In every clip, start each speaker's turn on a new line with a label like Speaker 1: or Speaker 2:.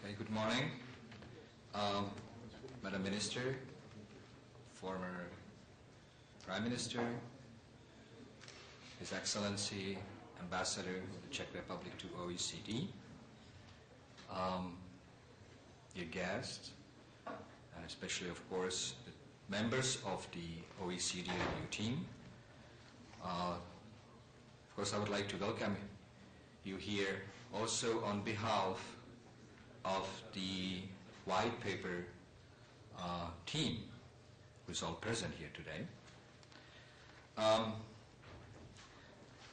Speaker 1: Okay, good morning. Madam Minister, former Prime Minister, His Excellency, Ambassador of the Czech Republic to OECD, dear guests, and especially, of course, the members of the OECD review team. Of course, I would like to welcome you here also on behalf of the white paper team who is all present here today.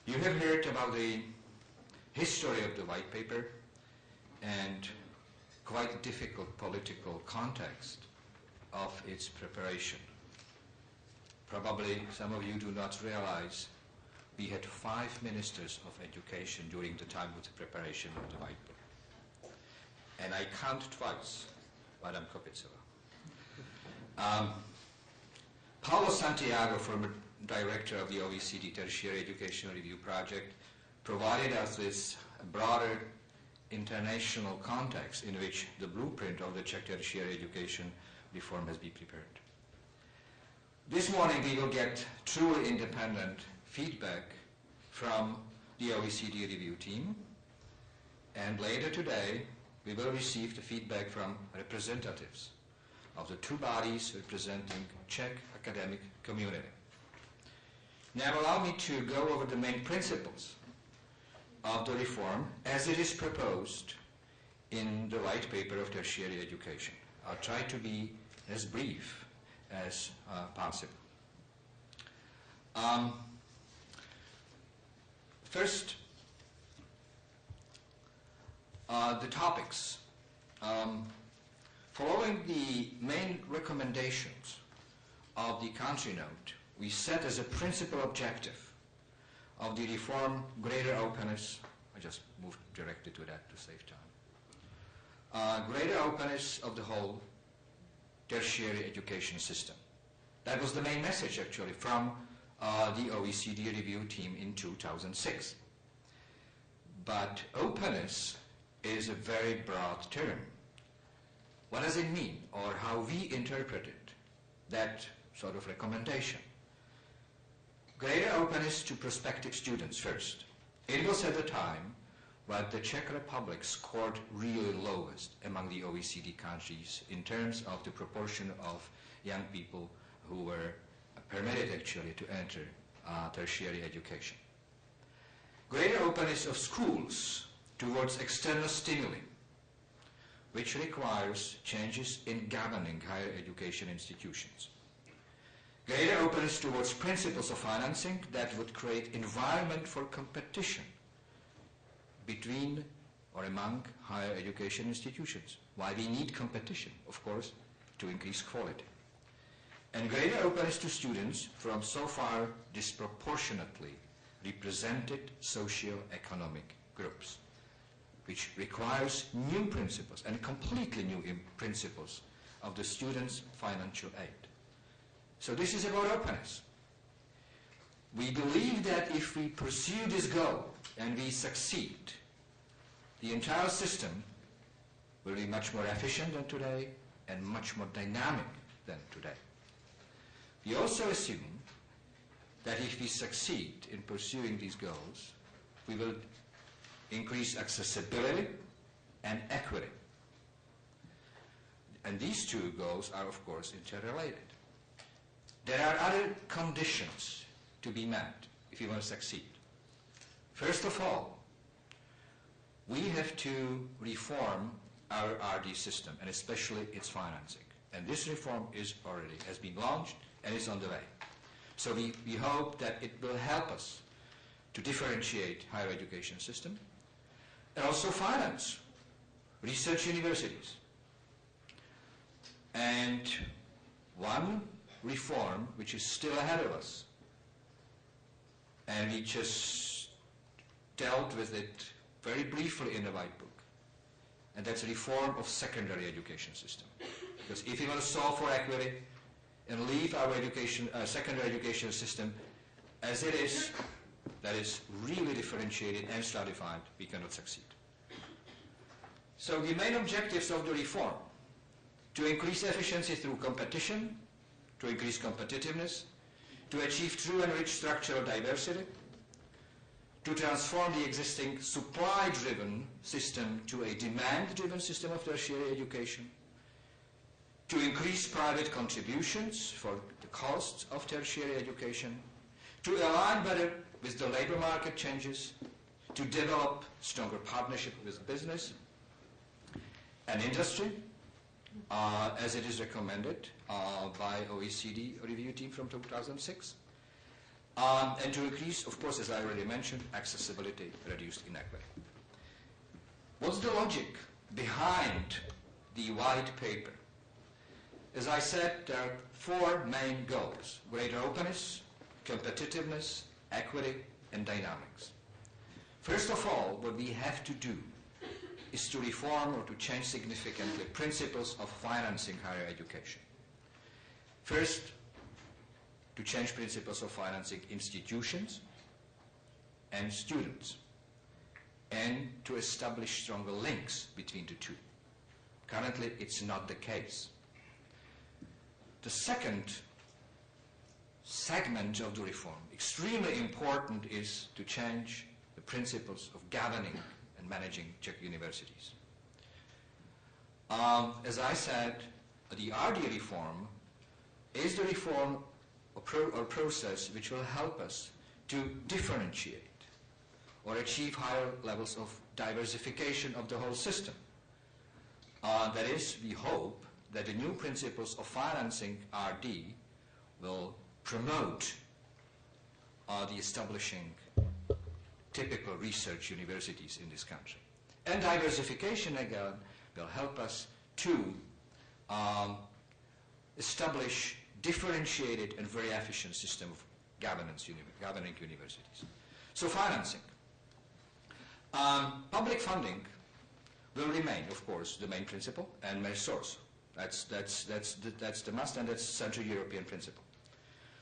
Speaker 1: You have heard about the history of the white paper and quite difficult political context of its preparation. Probably some of you do not realize we had 5 ministers of education during the time of the preparation of the white book. And I count twice, Madam Kopicova. Paulo Santiago, former director of the OECD Tertiary Education Review Project, provided us this broader international context in which the blueprint of the Czech tertiary education reform has been prepared. This morning we will get truly independent feedback from the OECD review team, and later today we will receive the feedback from representatives of the 2 bodies representing Czech academic community. Now allow me to go over the main principles of the reform as it is proposed in the white paper of tertiary education. I'll try to be as brief as possible. First, the topics. Following the main recommendations of the country note, we set as a principal objective of the reform greater openness. I just moved directly to that to save time. Greater openness of the whole tertiary education system. That was the main message actually from the OECD review team in 2006. But openness is a very broad term. What does it mean, or how we interpret it, that sort of recommendation? Greater openness to prospective students first. It was at the time when the Czech Republic scored really lowest among the OECD countries in terms of the proportion of young people who were permitted actually to enter tertiary education. Greater openness of schools towards external stimuli, which requires changes in governing higher education institutions. Greater openness towards principles of financing that would create environment for competition between or among higher education institutions. Why we need competition, of course, to increase quality. And greater openness to students from so far disproportionately represented socio-economic groups, which requires new principles and completely new principles of the students' financial aid. So this is about openness. We believe that if we pursue this goal and we succeed, the entire system will be much more efficient than today and much more dynamic than today. We also assume that if we succeed in pursuing these goals, we will increase accessibility and equity. And these 2 goals are, of course, interrelated. There are other conditions to be met if you want to succeed. First of all, we have to reform our RD system, and especially its financing. And this reform has been launched and is on the way. So we hope that it will help us to differentiate higher education system and also finance research universities. And one reform which is still ahead of us, and we just dealt with it very briefly in the white book, and that's a reform of secondary education system. Because if we want to solve for equity and leave our secondary education system as it is, that is really differentiated and stratified, we cannot succeed. So the main objectives of the reform: to increase efficiency through competition, to increase competitiveness, to achieve true and rich structural diversity, to transform the existing supply-driven system to a demand-driven system of tertiary education, to increase private contributions for the costs of tertiary education, to align better with the labor market changes, to develop stronger partnership with business and industry, as it is recommended by OECD review team from 2006, and to increase, of course, as I already mentioned, accessibility, reduced inequity. What's the logic behind the white paper? As I said, there are four main goals: greater openness, competitiveness, equity, and dynamics. First of all, what we have to do is to reform or to change significantly principles of financing higher education. First, to change principles of financing institutions and students, and to establish stronger links between the two. Currently, it's not the case. The second segment of the reform, extremely important, is to change the principles of governing and managing Czech universities. As I said, the RD reform is the reform or process which will help us to differentiate or achieve higher levels of diversification of the whole system. That is, we hope that the new principles of financing RD will promote the establishing typical research universities in this country. And diversification, again, will help us to establish differentiated and very efficient system of governing universities. So financing. Public funding will remain, of course, the main principle and main source. That's the must, and that's Central European principle.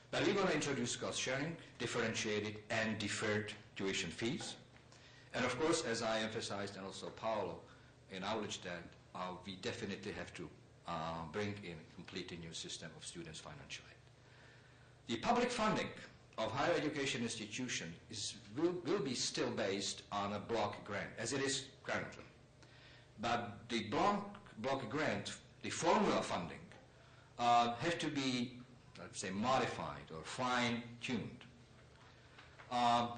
Speaker 1: But we're going to introduce cost sharing, differentiated and deferred tuition fees. And of course, as I emphasized, and also Paolo acknowledged that, we definitely have to bring in a completely new system of students' financial aid. The public funding of higher education institutions will be still based on a block grant, as it is currently. But the block grant, the formula funding, have to be, let's say, modified or fine-tuned.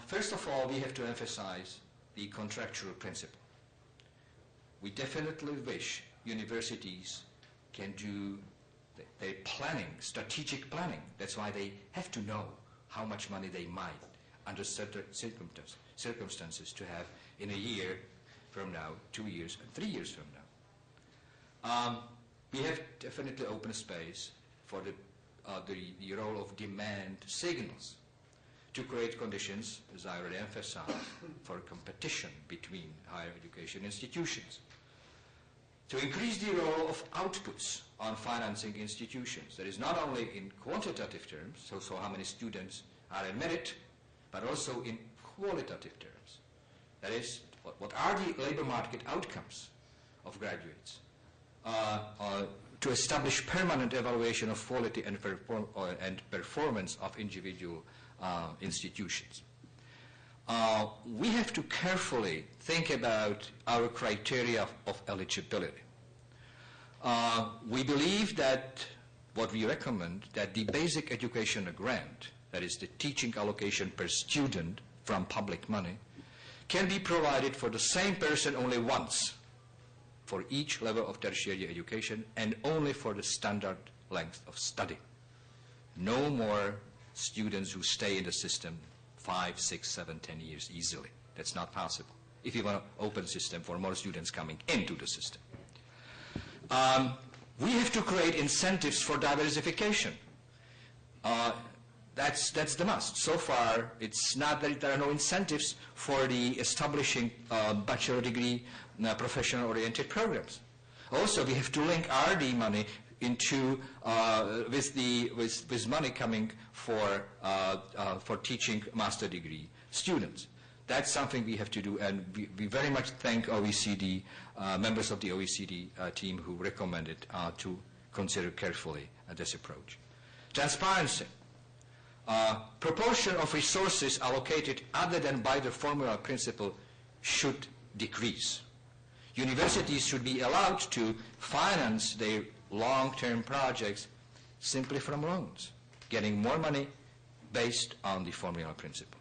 Speaker 1: First of all, we have to emphasize the contractual principle. We definitely wish universities can do their planning, strategic planning. That's why they have to know how much money they might, under certain circumstances, to have in a year from now, 2 years, and 3 years from now. We have definitely open space for the role of demand signals to create conditions, as I already emphasized, for competition between higher education institutions. To increase the role of outputs on financing institutions, that is not only in quantitative terms, so how many students are admitted, but also in qualitative terms. That is, what are the labor market outcomes of graduates? To establish permanent evaluation of quality and performance of individual institutions. We have to carefully think about our criteria of eligibility. We believe that what we recommend, that the basic education grant, that is the teaching allocation per student from public money, can be provided for the same person only once for each level of tertiary education and only for the standard length of study. No more students who stay in the system 5, 6, 7, 10 years easily. That's not possible if you want an open system for more students coming into the system. We have to create incentives for diversification. That's the must. So far, it's not that there are no incentives for the establishing bachelor degree professional-oriented programs. Also, we have to link RD money into with money coming for teaching master degree students. that's something we have to do, and we very much thank OECD, members of the OECD team who recommended to consider carefully this approach. Transparency. Proportion of resources allocated other than by the formula principle should decrease. Universities should be allowed to finance their long-term projects simply from loans, getting more money based on the formula principle.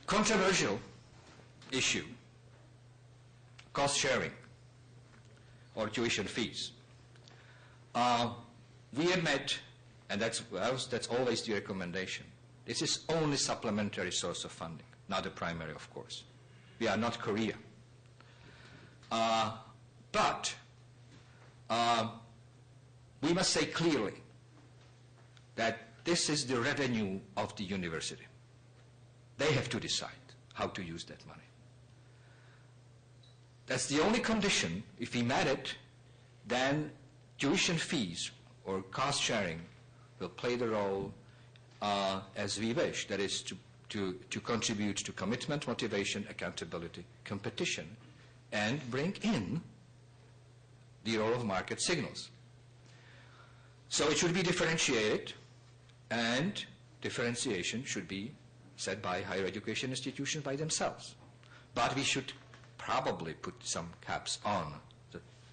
Speaker 1: Controversial issue, cost sharing or tuition fees. We admit, and that's always the recommendation, this is only supplementary source of funding, not the primary, of course. We are not Korea. But we must say clearly that this is the revenue of the university. They have to decide how to use that money. That's the only condition. If we met it, then tuition fees or cost sharing will play the role as we wish, that is to contribute to commitment, motivation, accountability, competition, and bring in the role of market signals. So it should be differentiated, and differentiation should be set by higher education institutions by themselves. But we should probably put some caps on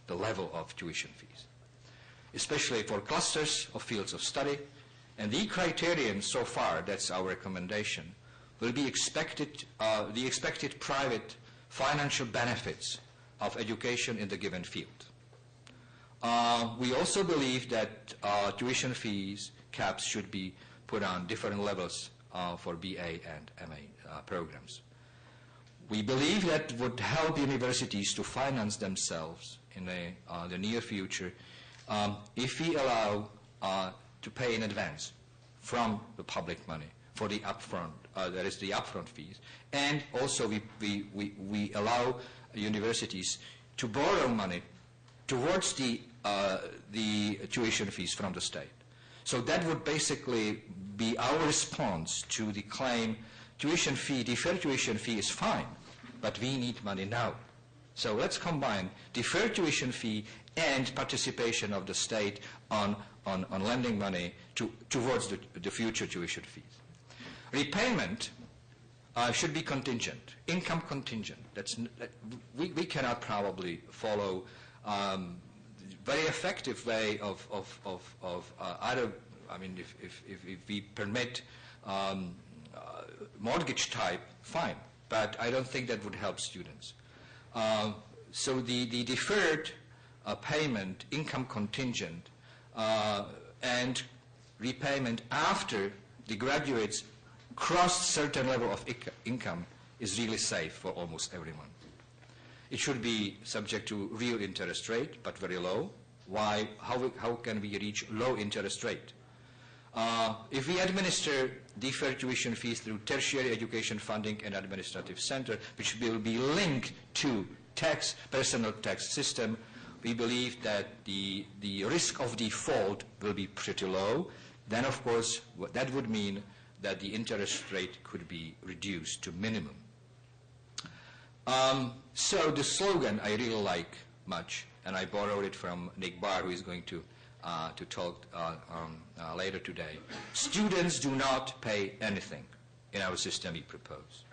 Speaker 1: the level of tuition fees, especially for clusters of fields of study. And the criterion so far, that's our recommendation, will be the expected private financial benefits of education in the given field. We also believe that tuition fees caps should be put on different levels for BA and MA programs. We believe that would help universities to finance themselves in the near future if we allow to pay in advance from the public money for the upfront, that is the upfront fees, and also we allow universities to borrow money towards the tuition fees from the state. So that would basically be our response to the claim deferred tuition fee is fine, but we need money now. So let's combine deferred tuition fee and participation of the state on lending money towards the future tuition fees. Repayment should be contingent, income contingent. We cannot probably follow very effective way of either. I mean, if we permit mortgage type, fine, but I don't think that would help students. So the deferred payment, income contingent, and repayment after the graduates cross certain level of income is really safe for almost everyone. It should be subject to real interest rate, but very low. Why? How can we reach low interest rate? If we administer deferred tuition fees through tertiary education funding and administrative center, which will be linked to personal tax system, we believe that the risk of default will be pretty low. Then, of course, that would mean that the interest rate could be reduced to minimum. So the slogan I really like much, and I borrowed it from Nick Barr, who is going to talk later today. Students do not pay anything in our system we propose.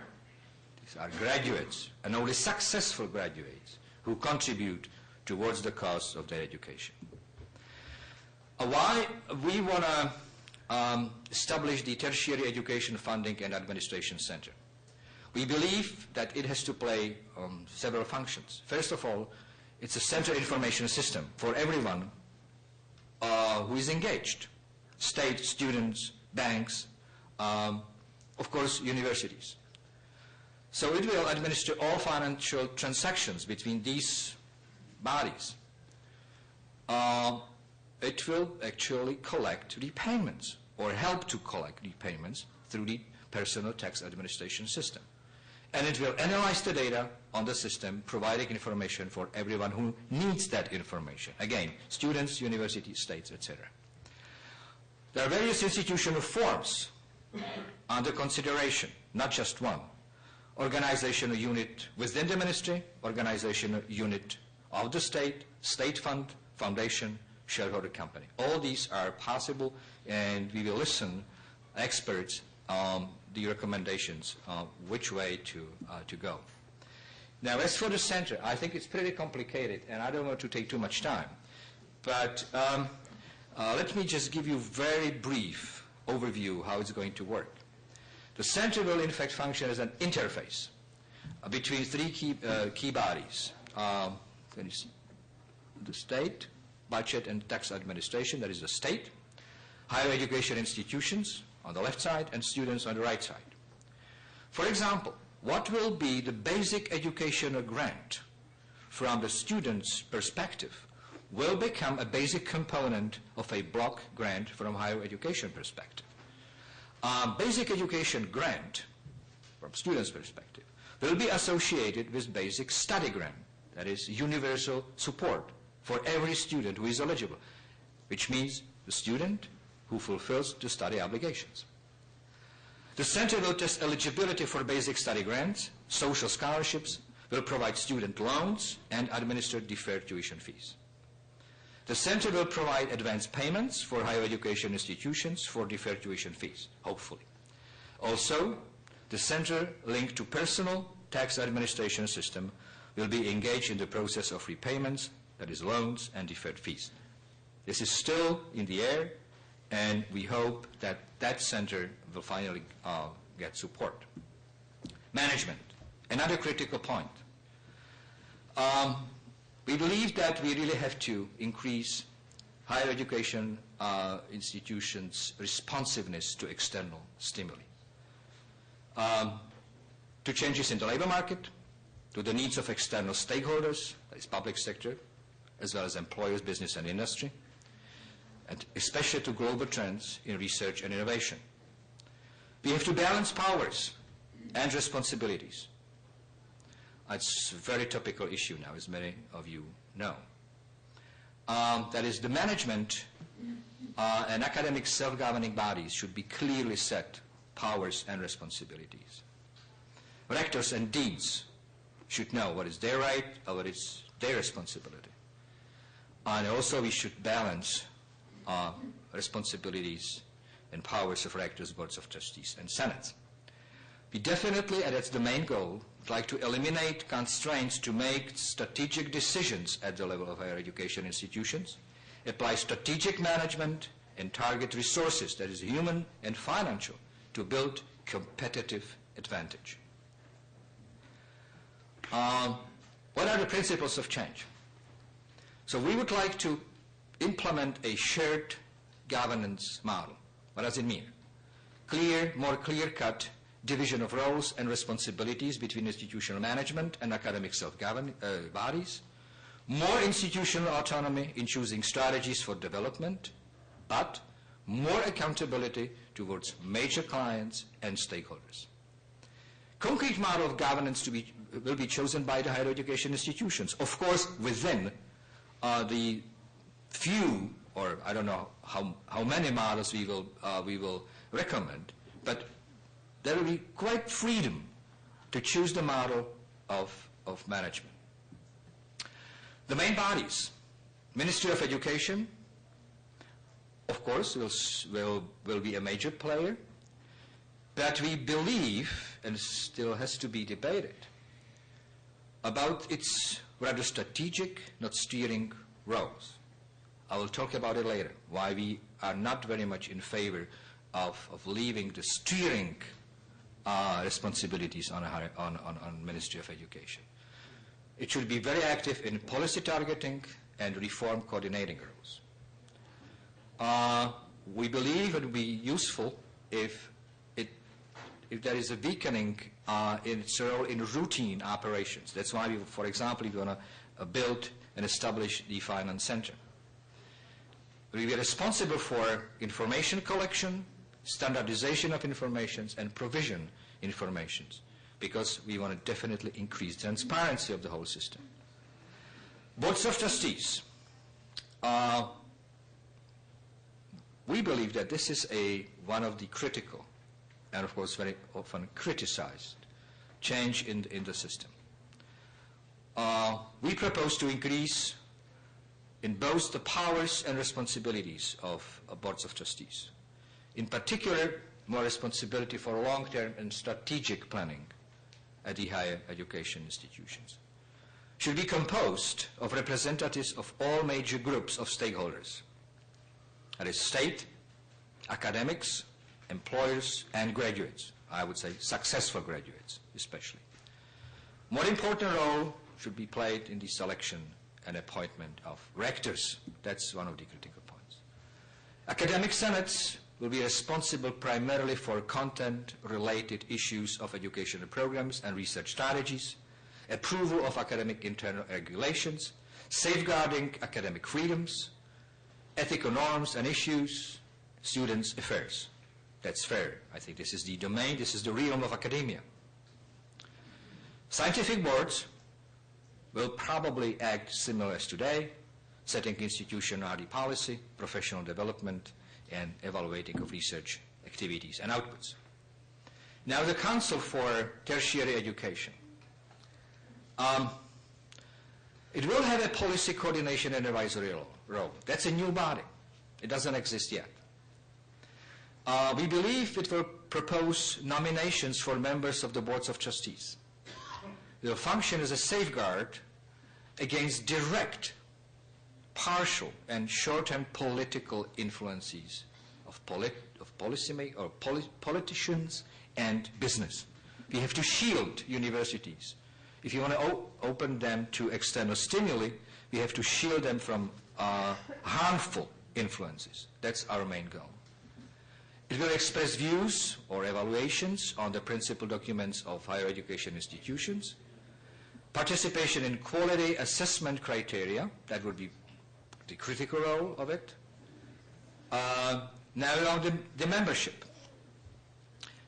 Speaker 1: These are graduates, and only successful graduates, who contribute towards the cost of their education. Why we want to establish the Tertiary Education Funding and Administration Center? We believe that it has to play several functions. First of all, it's a center information system for everyone who is engaged. State, students, banks, of course, universities. So it will administer all financial transactions between these bodies. It will actually collect repayments or help to collect repayments through the personal tax administration system. And it will analyze the data on the system, providing information for everyone who needs that information. Again, students, universities, states, etc. There are various institutional forms under consideration, not just one. organizational unit within the ministry, organizational unit of the state, state fund, foundation, shareholder company. All these are possible, and we will listen experts the recommendations which way to go. Now, as for the center, I think it's pretty complicated, and I don't want to take too much time. But let me just give you a very brief overview how it's going to work. The center will, in fact, function as an interface between three key bodies. Can you see? The state, budget and tax administration, that is the state, higher education institutions on the left side, and students on the right side. For example, what will be the basic educational grant from the student's perspective will become a basic component of a block grant from higher education perspective. Basic education grant, from student's perspective, will be associated with basic study grant, that is universal support for every student who is eligible, which means the student who fulfills the study obligations. The center will test eligibility for basic study grants, social scholarships, will provide student loans, and administer deferred tuition fees. The center will provide advance payments for higher education institutions for deferred tuition fees, hopefully. Also, the center linked to personal tax administration system will be engaged in the process of repayments, that is loans and deferred fees. This is still in the air, and we hope that that center will finally get support. Management, another critical point. We believe that we really have to increase higher education institutions' responsiveness to external stimuli, to changes in the labor market, to the needs of external stakeholders, that is public sector, as well as employers, business and industry, and especially to global trends in research and innovation. We have to balance powers and responsibilities. It's a very topical issue now, as many of you know. That is, the management and academic self-governing bodies should be clearly set powers and responsibilities. Rectors and deans should know what is their right or what is their responsibility. And also we should balance responsibilities and powers of rectors, boards of trustees, and senates. We definitely, and that's the main goal, would like to eliminate constraints to make strategic decisions at the level of higher education institutions, apply strategic management, and target resources, that is human and financial, to build competitive advantage. What are the principles of change? So we would like to implement a shared governance model. What does it mean? More clear-cut division of roles and responsibilities between institutional management and academic self-governing bodies, more institutional autonomy in choosing strategies for development, but more accountability towards major clients and stakeholders. Concrete model of governance will be chosen by the higher education institutions, of course within the few, or I don't know how many models we will recommend, but there will be quite freedom to choose the model of management. The main bodies, Ministry of Education, of course, will be a major player, but we believe, and still has to be debated, about its rather strategic, not steering roles. I will talk about it later, why we are not very much in favor of leaving the steering responsibilities on Ministry of Education. It should be very active in policy targeting and reform coordinating roles. We believe it would be useful if there is a weakening in its role in routine operations. That's why we, for example, we're going to build and establish the Finance Center. We are responsible for information collection, standardization of informations, and provision informations, because we want to definitely increase transparency of the whole system. Boards of trustees. We believe that this is one of the critical and, of course, very often criticized change in the system. We propose to increase in both the powers and responsibilities of boards of trustees. In particular, more responsibility for long-term and strategic planning at the higher education institutions. Should be composed of representatives of all major groups of stakeholders. That is state, academics, employers, and graduates. I would say successful graduates, especially. More important role should be played in the selection and appointment of rectors. That's one of the critical points. Academic senates will be responsible primarily for content-related issues of educational programs and research strategies, approval of academic internal regulations, safeguarding academic freedoms, ethical norms and issues, students' affairs. That's fair. I think this is the domain, this is the realm of academia. Scientific boards will probably act similar as today, setting institutionality policy, professional development, and evaluating of research activities and outputs. Now the Council for Tertiary Education. It will have a policy coordination and advisory role. That's a new body. It doesn't exist yet. We believe it will propose nominations for members of the boards of trustees. It will function as a safeguard against direct, partial, and short-term political influences of policymakers or politicians and business. We have to shield universities. If you want to open them to external stimuli, we have to shield them from harmful influences. That's our main goal. It will express views or evaluations on the principal documents of higher education institutions, participation in quality assessment criteria, that would be the critical role of it. Now the membership.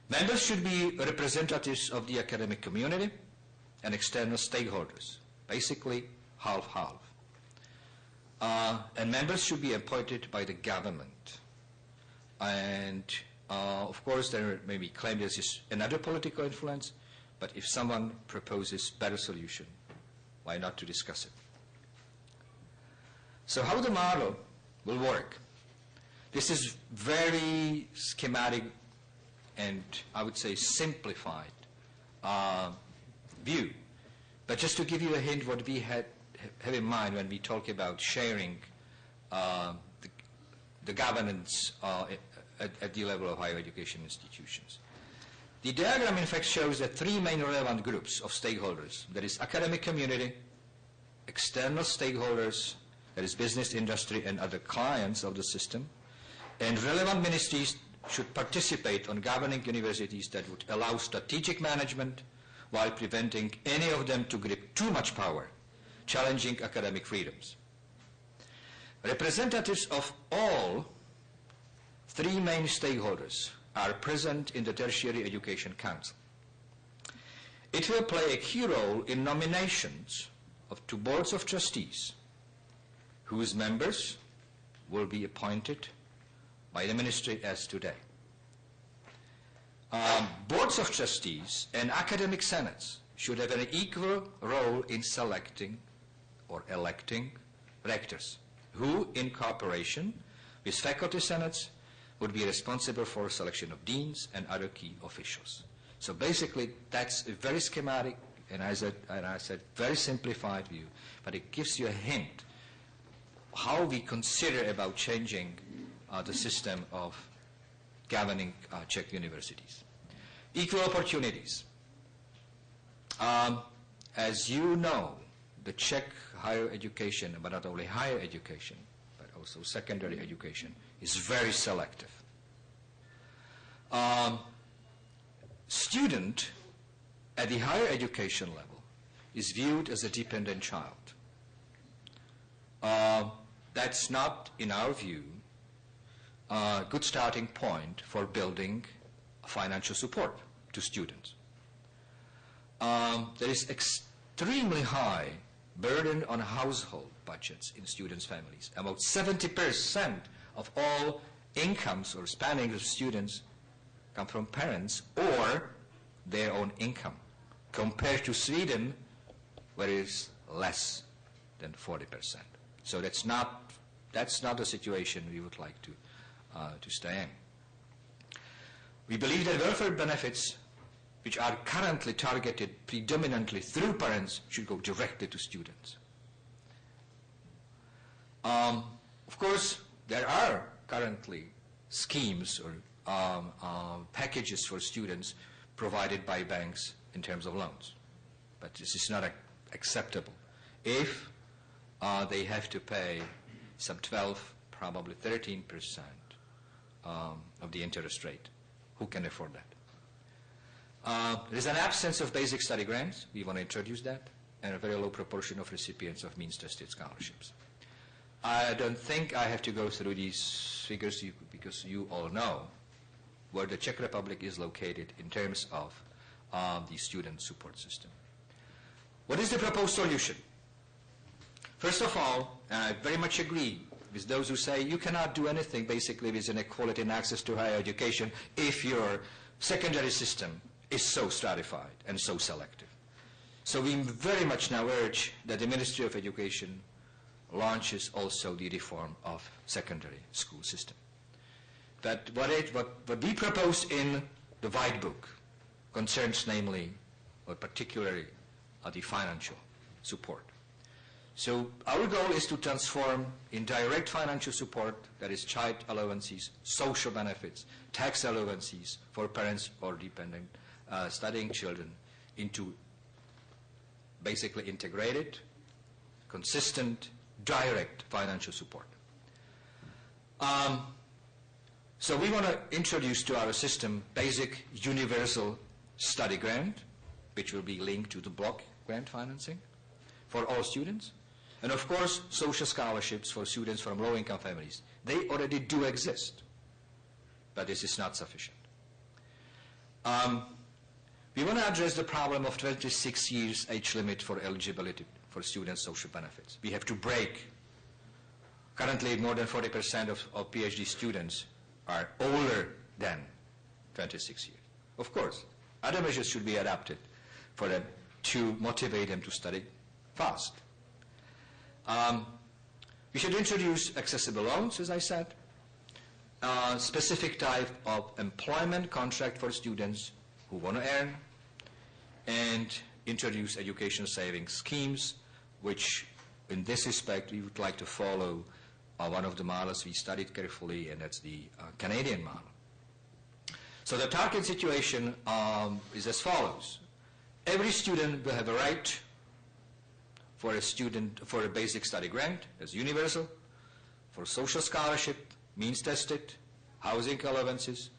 Speaker 1: Members should be representatives of the academic community and external stakeholders, basically half-half. And members should be appointed by the government. And of course there may be claimed this is another political influence, but if someone proposes better solution, why not to discuss it? So how the model will work? This is very schematic and I would say simplified view. But just to give you a hint what we have in mind when we talk about sharing the governance at the level of higher education institutions. The diagram, in fact, shows that three main relevant groups of stakeholders. That is academic community, external stakeholders, that is business, industry, and other clients of the system, and relevant ministries should participate on governing universities that would allow strategic management while preventing any of them to grip too much power, challenging academic freedoms. Representatives of all three main stakeholders are present in the Tertiary Education Council. It will play a key role in nominations to boards of trustees, whose members will be appointed by the ministry as today. Boards of trustees and academic senates should have an equal role in selecting or electing rectors, who, in cooperation with faculty senates, would be responsible for selection of deans and other key officials. So basically, that's a very schematic, and I said very simplified view, but it gives you a hint how we consider about changing the system of governing Czech universities. Equal opportunities. As you know, the Czech higher education, but not only higher education, but also secondary education, is very selective. Student at the higher education level is viewed as a dependent child. That's not, in our view, a good starting point for building financial support to students. There is extremely high burden on household budgets in students' families. About 70% of all incomes or spending of students come from parents or their own income compared to Sweden, where it is less than 40%. So that's not the situation we would like to stay in. We believe that welfare benefits, which are currently targeted predominantly through parents, should go directly to students. Of course, there are currently schemes or packages for students provided by banks in terms of loans, but this is not acceptable. If they have to pay some 12, probably 13% of the interest rate, who can afford that? There is an absence of basic study grants. We want to introduce that, and a very low proportion of recipients of means-tested scholarships. I don't think I have to go through these figures because you all know where the Czech Republic is located in terms of the student support system. What is the proposed solution? First of all, I very much agree with those who say you cannot do anything basically with inequality in access to higher education if your secondary system is so stratified and so selective. So we very much now urge that the Ministry of Education launches also the reform of secondary school system. But what we propose in the White Book concerns namely, or particularly, the financial support. So our goal is to transform in direct financial support, that is child allowances, social benefits, tax allowances for parents or dependent studying children, into basically integrated, consistent, direct financial support. So we want to introduce to our system basic universal study grant, which will be linked to the block grant financing for all students. And of course, social scholarships for students from low-income families. They already do exist, but this is not sufficient. We want to address the problem of 26 years age limit for eligibility for student social benefits. We have to break. Currently, more than 40% of PhD students are older than 26 years. Of course, other measures should be adapted for them to motivate them to study fast. We should introduce accessible loans, as I said, specific type of employment contract for students who want to earn, and introduce education savings schemes, which in this respect we would like to follow one of the models we studied carefully, and that's the Canadian model. So the target situation is as follows. Every student will have a right for a basic study grant as universal, for social scholarship, means tested, housing allowances,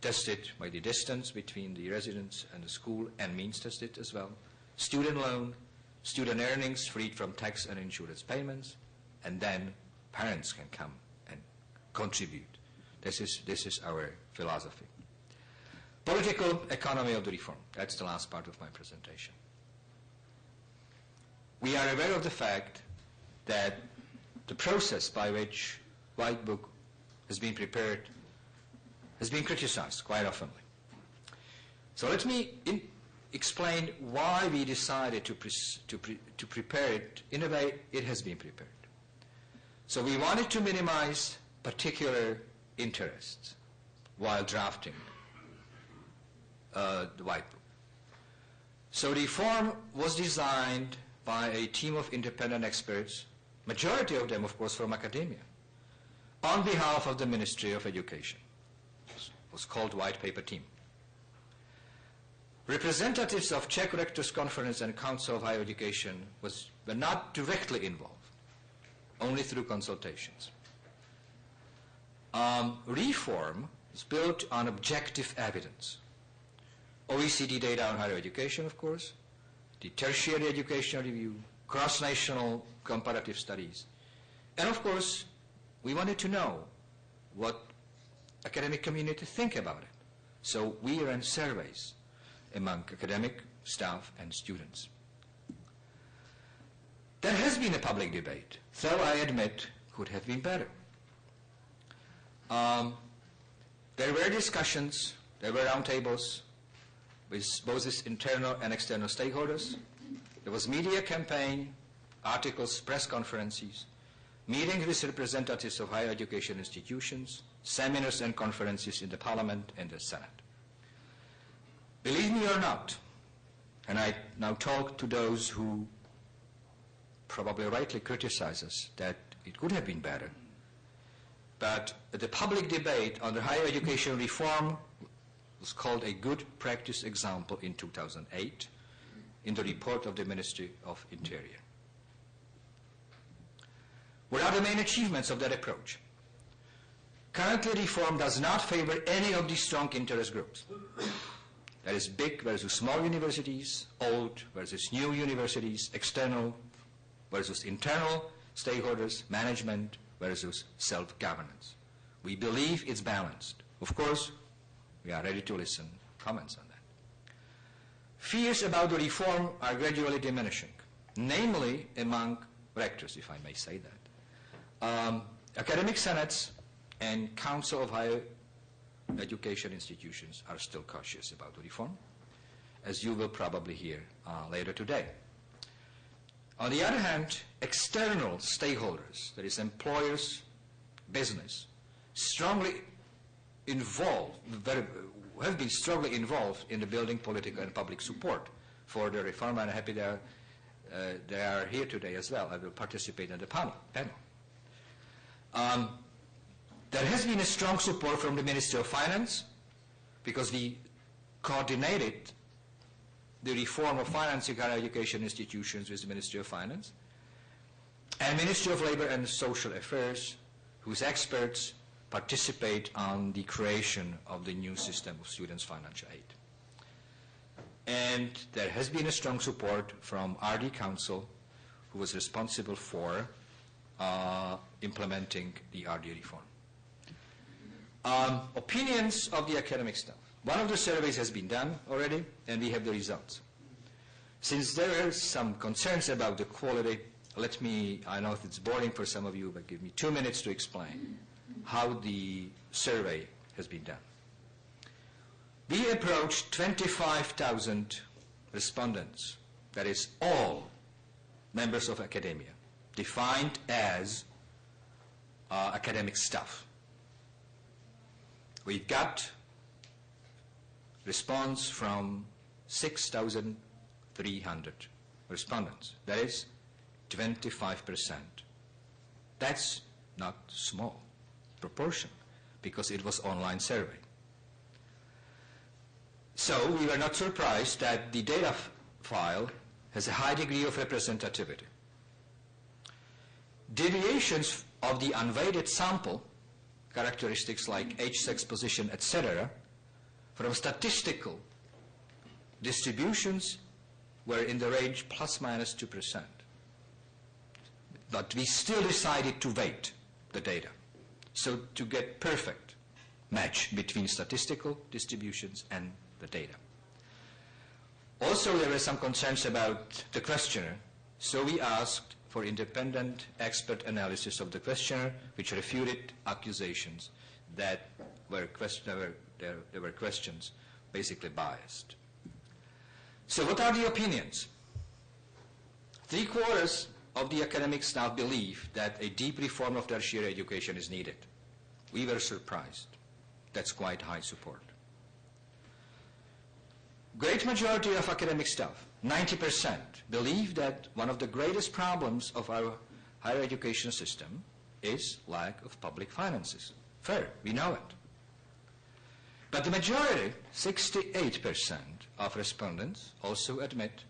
Speaker 1: tested by the distance between the residence and the school, and means tested as well, student loan, student earnings freed from tax and insurance payments, and then parents can come and contribute. This is our philosophy. Political economy of the reform. That's the last part of my presentation. We are aware of the fact that the process by which White Book has been prepared has been criticized quite often. So let me explain why we decided to prepare it in a way it has been prepared. So we wanted to minimize particular interests while drafting the White Book. So the reform was designed by a team of independent experts, majority of them, of course, from academia, on behalf of the Ministry of Education. It was called White Paper Team. Representatives of Czech Rectors Conference and Council of Higher Education were not directly involved, only through consultations. Reform is built on objective evidence. OECD data on higher education, of course, the Tertiary Educational Review, cross-national comparative studies. And of course, we wanted to know what academic community think about it. So we ran surveys among academic staff and students. There has been a public debate, though I admit could have been better. There were discussions, there were roundtables, with both its internal and external stakeholders. There was media campaign, articles, press conferences, meetings with representatives of higher education institutions, seminars and conferences in the Parliament and the Senate. Believe me or not, and I now talk to those who probably rightly criticize us that it could have been better, but the public debate on the higher education reform was called a good practice example in 2008 in the report of the Ministry of Interior. What are the main achievements of that approach? Currently, reform does not favor any of these strong interest groups. That is big versus small universities, old versus new universities, external versus internal stakeholders, management versus self-governance. We believe it's balanced. Of course, we are ready to listen to comments on that. Fears about the reform are gradually diminishing, namely among rectors, if I may say that. Academic senates and Council of Higher Education institutions are still cautious about the reform, as you will probably hear later today. On the other hand, external stakeholders, that is employers, business, strongly involved, have been strongly involved in the building political and public support for the reform, and I'm happy they are here today as well. I will participate in the panel. There has been a strong support from the Ministry of Finance because we coordinated the reform of financing higher education institutions with the Ministry of Finance, and Ministry of Labor and Social Affairs, whose experts participate on the creation of the new system of students' financial aid. And there has been a strong support from RD Council, who was responsible for implementing the RD reform. Opinions of the academic staff. One of the surveys has been done already, and we have the results. Since there are some concerns about the quality, I know it's boring for some of you, but give me 2 minutes to explain how the survey has been done. We approached 25,000 respondents, that is all members of academia, defined as academic staff. We got response from 6,300 respondents. That is 25%. That's not small proportion because it was online survey. So we were not surprised that the data file has a high degree of representativity. Deviations of the unweighted sample, characteristics like age, sex, position, etc., from statistical distributions were in the range plus minus 2%. But we still decided to weight the data, so to get perfect match between statistical distributions and the data. Also, there were some concerns about the questionnaire, so we asked for independent expert analysis of the questionnaire, which refuted accusations that there were questions basically biased. So what are the opinions? 3/4 of the academic staff believe that a deep reform of tertiary education is needed. We were surprised. That's quite high support. Great majority of academic staff, 90%, believe that one of the greatest problems of our higher education system is lack of public finances. Fair, we know it. But the majority, 68% of respondents, also admit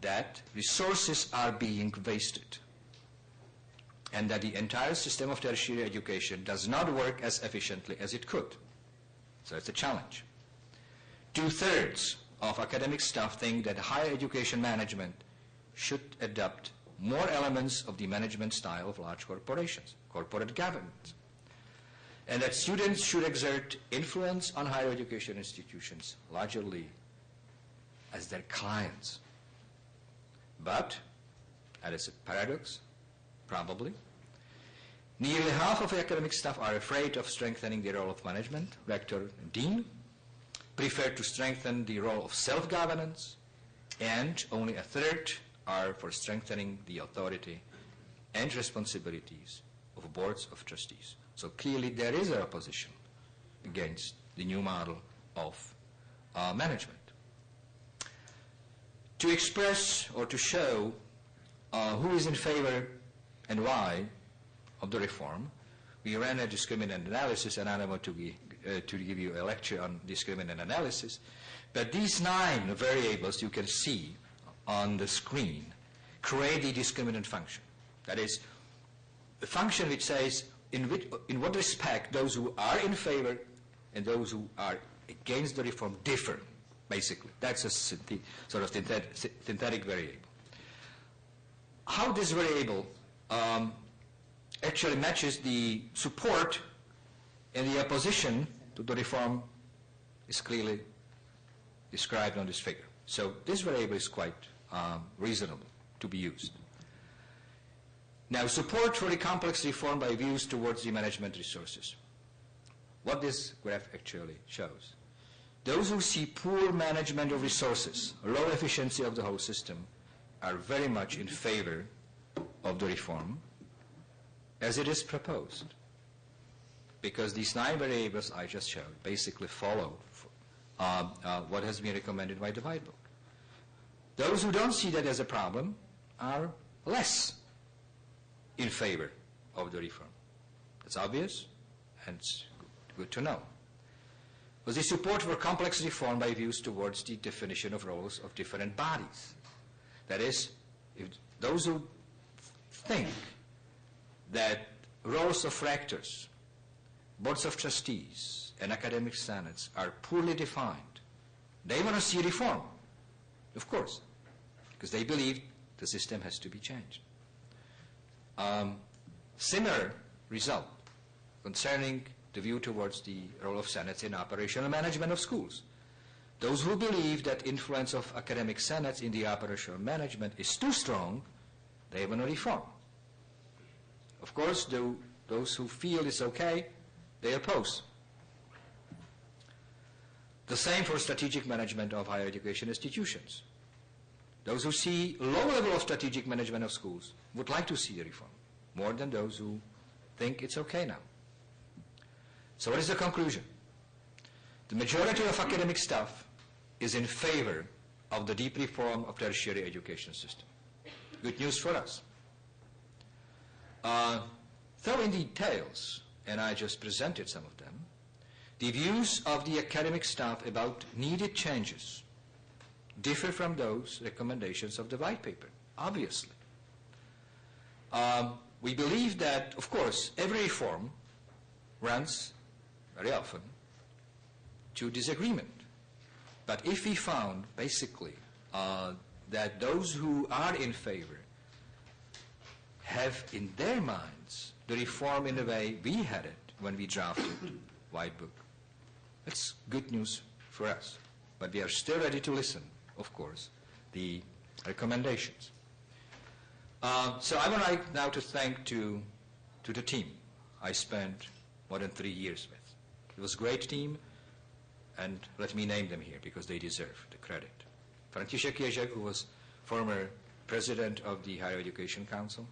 Speaker 1: that resources are being wasted and that the entire system of tertiary education does not work as efficiently as it could. So it's a challenge. 2/3 of academic staff think that higher education management should adopt more elements of the management style of large corporations, corporate governance, and that students should exert influence on higher education institutions largely as their clients. But, and it's a paradox, probably, nearly half of academic staff are afraid of strengthening the role of management, rector, and dean, prefer to strengthen the role of self-governance, and only a third are for strengthening the authority and responsibilities of boards of trustees. So clearly there is an opposition against the new model of management. To express or to show who is in favor and why of the reform, we ran a discriminant analysis, and I don't want to give you a lecture on discriminant analysis, but these 9 variables you can see on the screen create the discriminant function. That is, a function which says in what respect those who are in favor and those who are against the reform differ, basically. That's a sort of synthetic variable. How this variable actually matches the support and the opposition to the reform is clearly described on this figure. So this variable is quite reasonable to be used. Now, support for the complex reform by views towards the management resources. What this graph actually shows. Those who see poor management of resources, low efficiency of the whole system, are very much in favor of the reform as it is proposed. Because these 9 variables I just showed basically follow what has been recommended by the White Book. Those who don't see that as a problem are less in favor of the reform. It's obvious and it's good to know. Was the support for complex reform by views towards the definition of roles of different bodies. That is, if those who think that roles of rectors, boards of trustees, and academic senates are poorly defined, they want to see reform, of course, because they believe the system has to be changed. Similar result concerning the view towards the role of senates in operational management of schools. Those who believe that influence of academic senates in the operational management is too strong, they want to reform. Of course, those who feel it's okay, they oppose. The same for strategic management of higher education institutions. Those who see low level of strategic management of schools would like to see the reform, more than those who think it's okay now. So what is the conclusion? The majority of academic staff is in favor of the deep reform of tertiary education system. Good news for us. Though in details, and I just presented some of them, the views of the academic staff about needed changes differ from those recommendations of the white paper, obviously. We believe that, of course, every reform runs very often to disagreement. But if we found, basically, that those who are in favor have in their minds the reform in the way we had it when we drafted White Book, that's good news for us. But we are still ready to listen, of course, the recommendations. So I would like now to thank to the team I spent more than 3 years with. It was a great team, and let me name them here because they deserve the credit. František Ježek, who was former president of the Higher Education Council.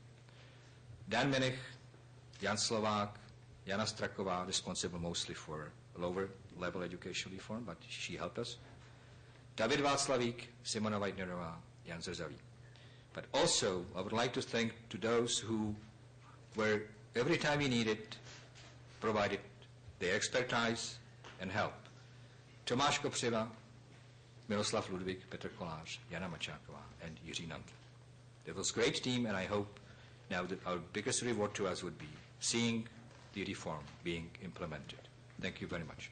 Speaker 1: Dan Minich, Jan Slovák, Jana Straková, responsible mostly for lower level education reform, but she helped us. David Václavík, Simona Weidnerová, Jan Zrzavý. But also, I would like to thank to those who were, every time we needed, provided their expertise and help. Tomáš Kopřiva, Miroslav Ludvík, Petr Kolář, Jana Mačáková, and Jiří Nantl. It was a great team, and I hope now that our biggest reward to us would be seeing the reform being implemented. Thank you very much.